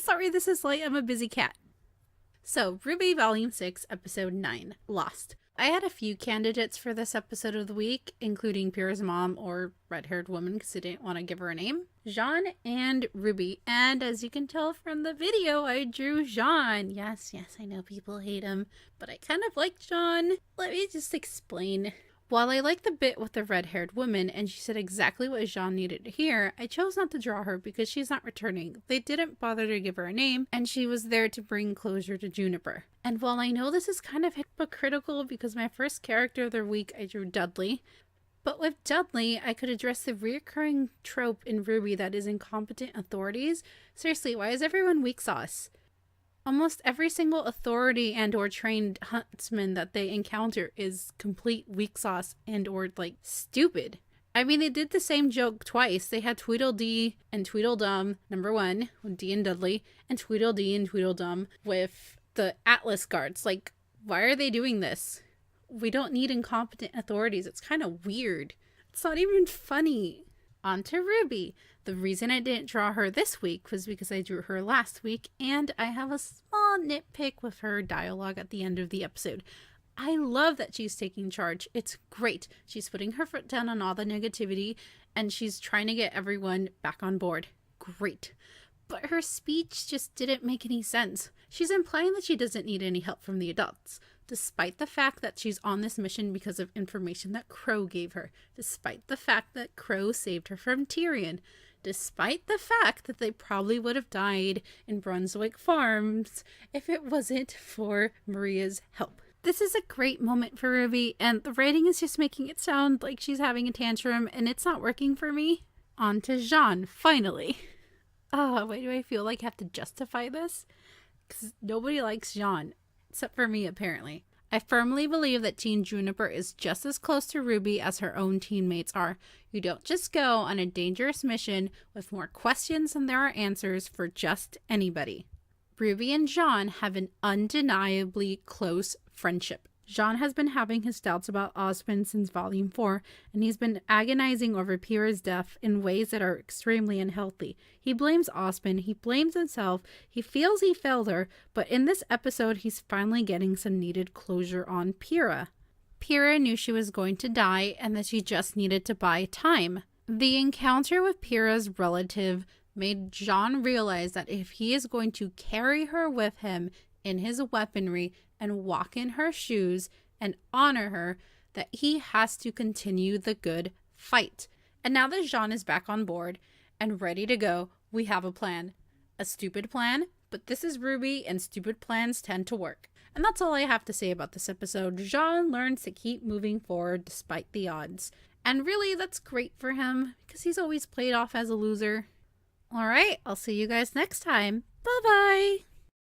Sorry, this is late. I'm a busy cat. So, RWBY Volume 6, Episode 9, Lost. I had a few candidates for this episode of the week, including Pyrrha's mom or red-haired woman because I didn't want to give her a name, Jaune and Ruby. And as you can tell from the video, I drew Jaune. Yes, I know people hate him, but I kind of like Jaune. Let me just explain. While I like the bit with the red-haired woman, and she said exactly what Jaune needed to hear, I chose not to draw her because she's not returning. They didn't bother to give her a name, and she was there to bring closure to Juniper. And while I know this is kind of hypocritical because my first character of the week I drew Dudley, but with Dudley, I could address the reoccurring trope in RWBY that is incompetent authorities. Seriously, why is everyone weak sauce? Almost every single authority and or trained huntsman that they encounter is complete weak sauce and or like stupid. I mean, they did the same joke twice. They had Tweedledee and Tweedledum, number one, with Dee and Dudley, and Tweedledee and Tweedledum with the Atlas guards. Like, why are they doing this? We don't need incompetent authorities. It's kind of weird. It's not even funny. On to Ruby. The reason I didn't draw her this week was because I drew her last week, and I have a small nitpick with her dialogue at the end of the episode. I love that she's taking charge. It's great. She's putting her foot down on all the negativity, and she's trying to get everyone back on board. Great. But her speech just didn't make any sense. She's implying that she doesn't need any help from the adults, despite the fact that she's on this mission because of information that Crow gave her, despite the fact that Crow saved her from Tyrion, despite the fact that they probably would have died in Brunswick Farms if it wasn't for Maria's help. This is a great moment for Ruby, and the writing is just making it sound like she's having a tantrum, and it's not working for me. On to Jaune, finally. Why do I feel like I have to justify this? Because nobody likes Jaune, except for me apparently. I firmly believe that Teen Juniper is just as close to Ruby as her own teammates are. You don't just go on a dangerous mission with more questions than there are answers for just anybody. Ruby and Jaune have an undeniably close friendship. Jaune has been having his doubts about Osmond since Volume 4, and he's been agonizing over Pyrrha's death in ways that are extremely unhealthy. He blames Osmond, he blames himself, he feels he failed her, but in this episode he's finally getting some needed closure on Pyrrha. Pyrrha knew she was going to die and that she just needed to buy time. The encounter with Pyrrha's relative made Jaune realize that if he is going to carry her with him in his weaponry and walk in her shoes and honor her, that he has to continue the good fight. And now that Jaune is back on board and ready to go, we have a plan. A stupid plan, but this is RWBY and stupid plans tend to work. And that's all I have to say about this episode. Jaune learns to keep moving forward despite the odds. And really, that's great for him because he's always played off as a loser. Alright, I'll see you guys next time. Bye-bye!